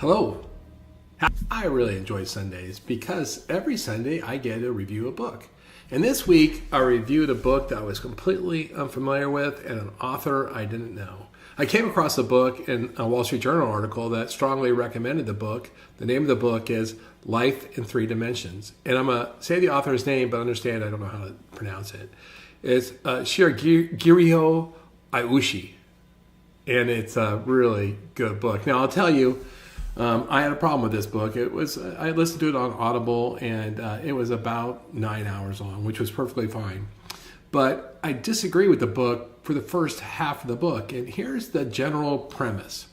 Hello. I really enjoy Sundays because every Sunday I get to review a book. And this week I reviewed a book that I was completely unfamiliar with and an author I didn't know. I came across a book in a Wall Street Journal article that strongly recommended the book. The name of the book is Life in Three Dimensions. And I'm going to say the author's name, but understand I don't know how to pronounce it. It's Shigehiro Oishi. And it's a really good book. Now, I'll tell you, I had a problem with this book. I listened to it on Audible, and it was about 9 hours long, which was perfectly fine. But I disagree with the book for the first half of the book. And here's the general premise.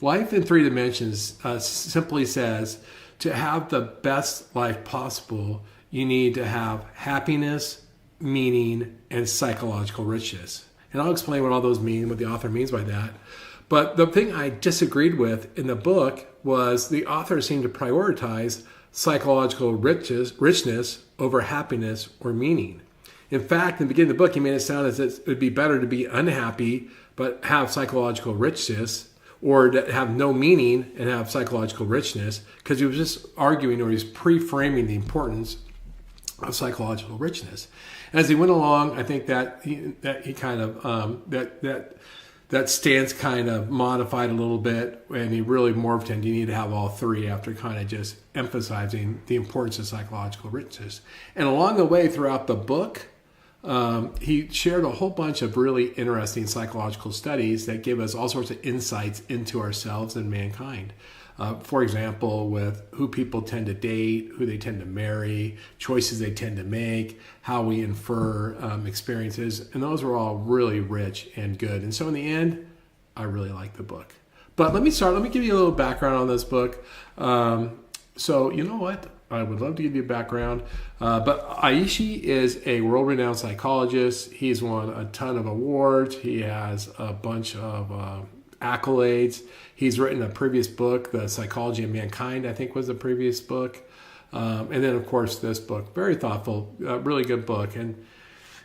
Life in Three Dimensions simply says to have the best life possible, you need to have happiness, meaning, and psychological richness. And I'll explain what all those mean, what the author means by that. But the thing I disagreed with in the book was the author seemed to prioritize psychological richness over happiness or meaning. In fact, in the beginning of the book, he made it sound as if it would be better to be unhappy but have psychological richness, or to have no meaning and have psychological richness, because he was just arguing, or he's pre-framing the importance of psychological richness. As he went along, I think that he kind of that stance kind of modified a little bit, and he really morphed into you need to have all three after kind of just emphasizing the importance of psychological richness. And along the way throughout the book, he shared a whole bunch of really interesting psychological studies that give us all sorts of insights into ourselves and mankind. For example, with who people tend to date, who they tend to marry, choices they tend to make, how we infer experiences. And those were all really rich and good. And so in the end, I really liked the book. But let me give you a little background on this book. So you know what? I would love to give you a background. But Oishi is a world-renowned psychologist. He's won a ton of awards. He has a bunch of accolades. He's written a previous book, The Psychology of Mankind, I think was the previous book. And then, of course, this book. Very thoughtful, really good book. And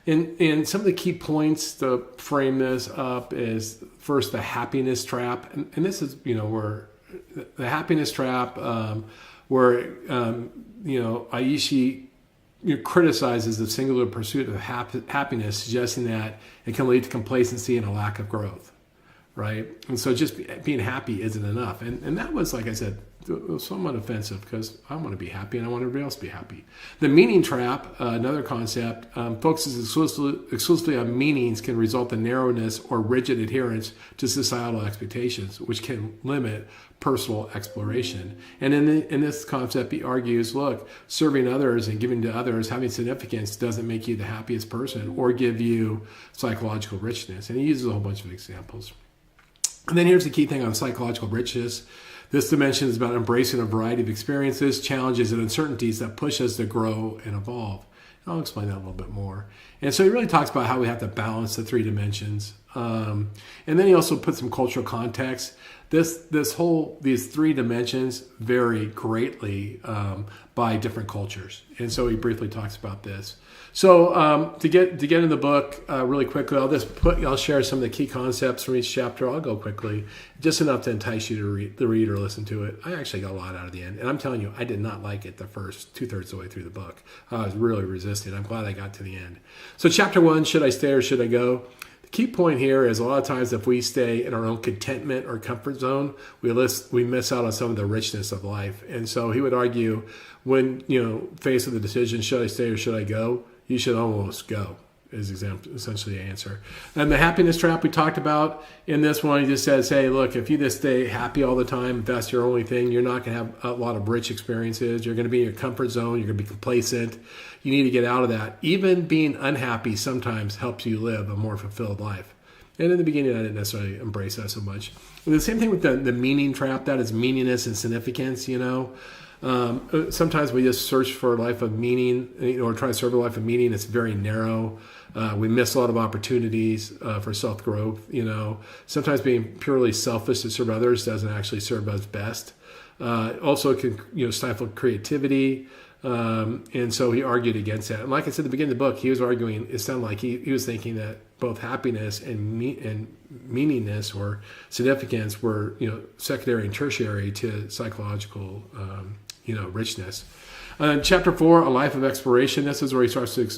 in some of the key points to frame this up is first the happiness trap. And this is, where the happiness trap, where, Oishi criticizes the singular pursuit of happiness, suggesting that it can lead to complacency and a lack of growth. Right. And so just being happy isn't enough. And that was, like I said, somewhat offensive because I want to be happy and I want everybody else to be happy. The meaning trap, another concept, focuses exclusively on meanings can result in narrowness or rigid adherence to societal expectations, which can limit personal exploration. And in this concept, he argues, look, serving others and giving to others, having significance doesn't make you the happiest person or give you psychological richness. And he uses a whole bunch of examples. And then here's the key thing on psychological richness. This dimension is about embracing a variety of experiences, challenges, and uncertainties that push us to grow and evolve. And I'll explain that a little bit more. And so he really talks about how we have to balance the three dimensions. And then he also puts some cultural context. These three dimensions vary greatly by different cultures. And so he briefly talks about this. So to get in the book really quickly, I'll share some of the key concepts from each chapter. I'll go quickly, just enough to entice you to read or listen to it. I actually got a lot out of the end, and I'm telling you, I did not like it the first 2/3 of the way through the book. I was really resisting. I'm glad I got to the end. So chapter 1, should I stay or should I go? The key point here is a lot of times if we stay in our own contentment or comfort zone, we miss out on some of the richness of life. And so he would argue when, faced with the decision, should I stay or should I go? You should almost go, is essentially the answer. And the happiness trap we talked about in this one, he just says, hey, look, if you just stay happy all the time, if that's your only thing, you're not going to have a lot of rich experiences. You're going to be in your comfort zone. You're going to be complacent. You need to get out of that. Even being unhappy sometimes helps you live a more fulfilled life. And in the beginning, I didn't necessarily embrace that so much. And the same thing with the meaning trap, that is meaningless and significance, Sometimes we just search for a life of meaning, or try to serve a life of meaning. It's very narrow. We miss a lot of opportunities for self-growth. Sometimes being purely selfish to serve others doesn't actually serve us best. Also, it can stifle creativity. And so he argued against that. And like I said at the beginning of the book, he was arguing, it sounded like he was thinking that both happiness and meaningness or significance were, secondary and tertiary to psychological, richness. Chapter 4, A Life of Exploration. This is where he starts to,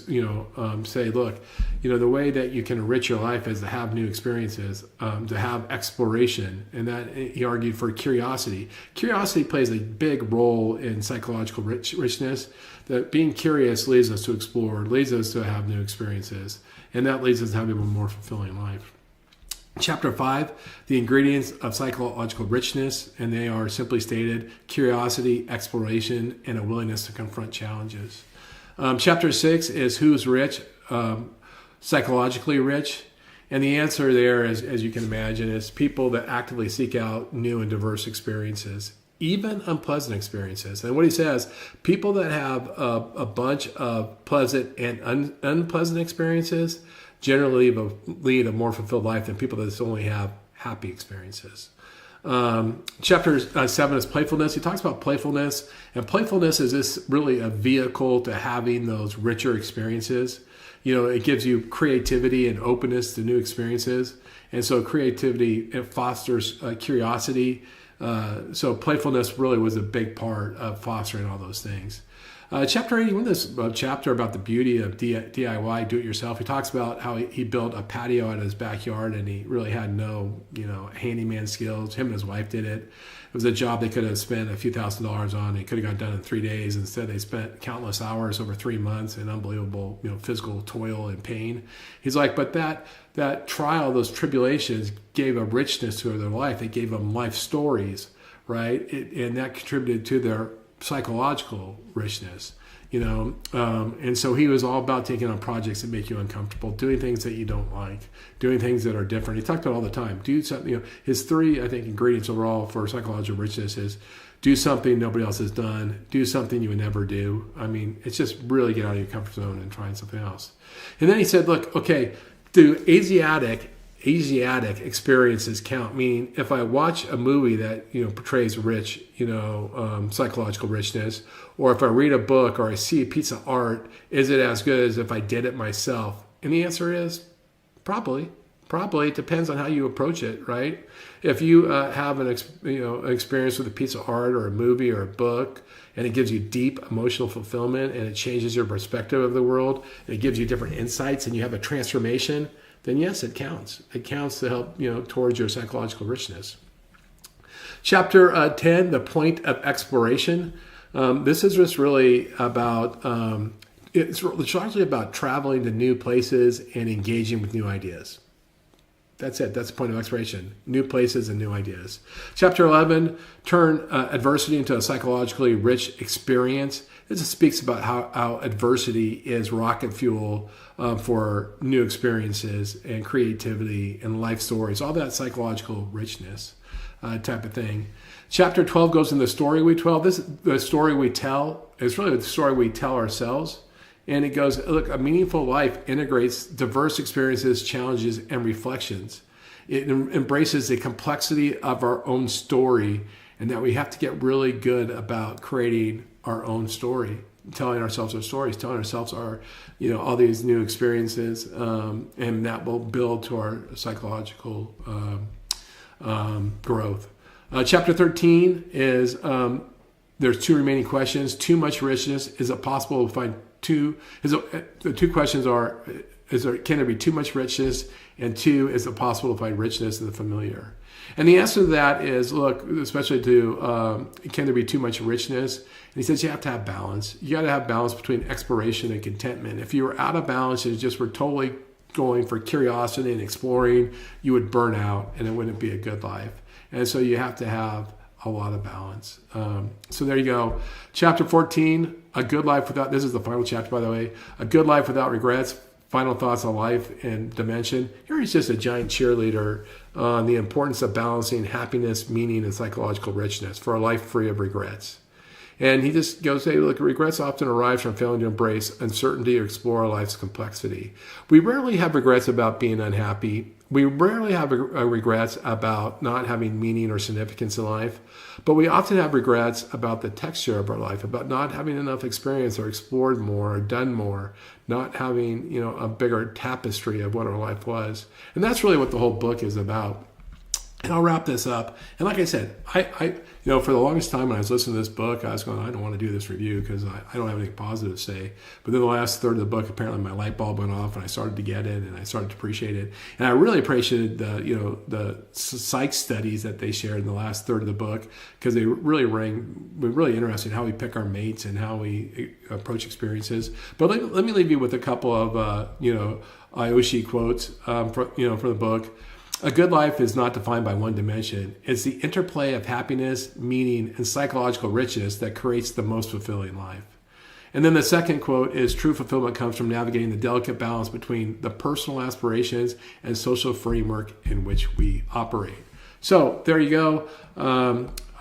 say, look, the way that you can enrich your life is to have new experiences, to have exploration. And that he argued for curiosity. Curiosity plays a big role in psychological richness. That being curious leads us to explore, leads us to have new experiences. And that leads us to having a more fulfilling life. Chapter 5, the ingredients of psychological richness, and they are simply stated: curiosity, exploration, and a willingness to confront challenges. Chapter 6 is who's rich, psychologically rich, and the answer there, as you can imagine, is people that actively seek out new and diverse experiences, even unpleasant experiences. And what he says, people that have a bunch of pleasant and unpleasant experiences generally lead a more fulfilled life than people that just only have happy experiences. Chapter 7 is playfulness. He talks about playfulness, and playfulness is this really a vehicle to having those richer experiences. It gives you creativity and openness to new experiences, and so creativity, it fosters curiosity. So playfulness really was a big part of fostering all those things. Chapter 81, this chapter about the beauty of DIY, do-it-yourself. He talks about how he built a patio out of his backyard, and he really had no, handyman skills. Him and his wife did it. It was a job they could have spent a few $1,000s on. It could have got done in 3 days. Instead, they spent countless hours over 3 months in unbelievable, physical toil and pain. He's like, but that trial, those tribulations, gave a richness to their life. They gave them life stories, right? And that contributed to their psychological richness, and so he was all about taking on projects that make you uncomfortable, doing things that you don't like, doing things that are different. He talked about all the time. Do something. His 3, I think, ingredients overall for psychological richness is do something nobody else has done, do something you would never do. I mean, it's just really get out of your comfort zone and trying something else. And then he said, look, okay, do Asiatic experiences count? Meaning, if I watch a movie that portrays rich, psychological richness, or if I read a book or I see a piece of art, is it as good as if I did it myself? And the answer is probably. It depends on how you approach it, right? If you have an experience with a piece of art or a movie or a book, and it gives you deep emotional fulfillment, and it changes your perspective of the world, and it gives you different insights, and you have a transformation, then yes, it counts. It counts to help, towards your psychological richness. Chapter 10, the point of exploration. This is just really about, it's largely about traveling to new places and engaging with new ideas. That's it. That's the point of exploration. New places and new ideas. Chapter 11, turn adversity into a psychologically rich experience. This speaks about how adversity is rocket fuel for new experiences and creativity and life stories, all that psychological richness type of thing. Chapter 12 goes into the story we tell. The story we tell is really the story we tell ourselves. And it goes, look, a meaningful life integrates diverse experiences, challenges, and reflections. It embraces the complexity of our own story, and that we have to get really good about creating our own story, telling ourselves our stories, telling ourselves our, all these new experiences, and that will build to our psychological growth. Chapter 13 is, there's 2 remaining questions. Too much richness. Is it possible to find the 2 questions are, can there be too much richness? And 2, is it possible to find richness in the familiar? And the answer to that is, look, especially to, can there be too much richness? And he says you have to have balance. You got to have balance between exploration and contentment. If you were out of balance and just were totally going for curiosity and exploring, you would burn out and it wouldn't be a good life. And so you have to have a lot of balance. So there you go. Chapter 14, a good life without, this is the final chapter, by the way, a good life without regrets, final thoughts on life and dimension. Here he's just a giant cheerleader on the importance of balancing happiness, meaning, and psychological richness for a life free of regrets. And he just goes, hey, look, regrets often arise from failing to embrace uncertainty or explore life's complexity. We rarely have regrets about being unhappy. We rarely have regrets about not having meaning or significance in life, but we often have regrets about the texture of our life, about not having enough experience or explored more or done more, not having, a bigger tapestry of what our life was. And that's really what the whole book is about. And I'll wrap this up. And like I said, I for the longest time when I was listening to this book, I was going, I don't want to do this review because I don't have anything positive to say. But then the last third of the book, apparently my light bulb went off and I started to get it and I started to appreciate it. And I really appreciated the psych studies that they shared in the last third of the book, because they really were really interesting how we pick our mates and how we approach experiences. But let me leave you with a couple of Oishi quotes from the book. A good life is not defined by one dimension. It's the interplay of happiness, meaning, and psychological richness that creates the most fulfilling life. And then the second quote is, true fulfillment comes from navigating the delicate balance between the personal aspirations and social framework in which we operate. So there you go.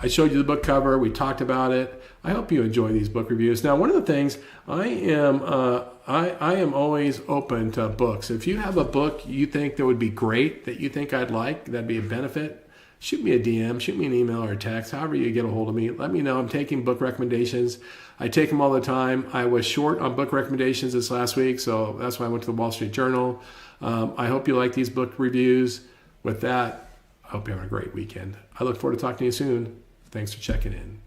I showed you the book cover. We talked about it. I hope you enjoy these book reviews. Now, one of the things I am always open to books. If you have a book you think that would be great, that you think I'd like, that'd be a benefit, shoot me a DM, shoot me an email or a text, however you get a hold of me. Let me know. I'm taking book recommendations. I take them all the time. I was short on book recommendations this last week, so that's why I went to the Wall Street Journal. I hope you like these book reviews. With that, I hope you're having a great weekend. I look forward to talking to you soon. Thanks for checking in.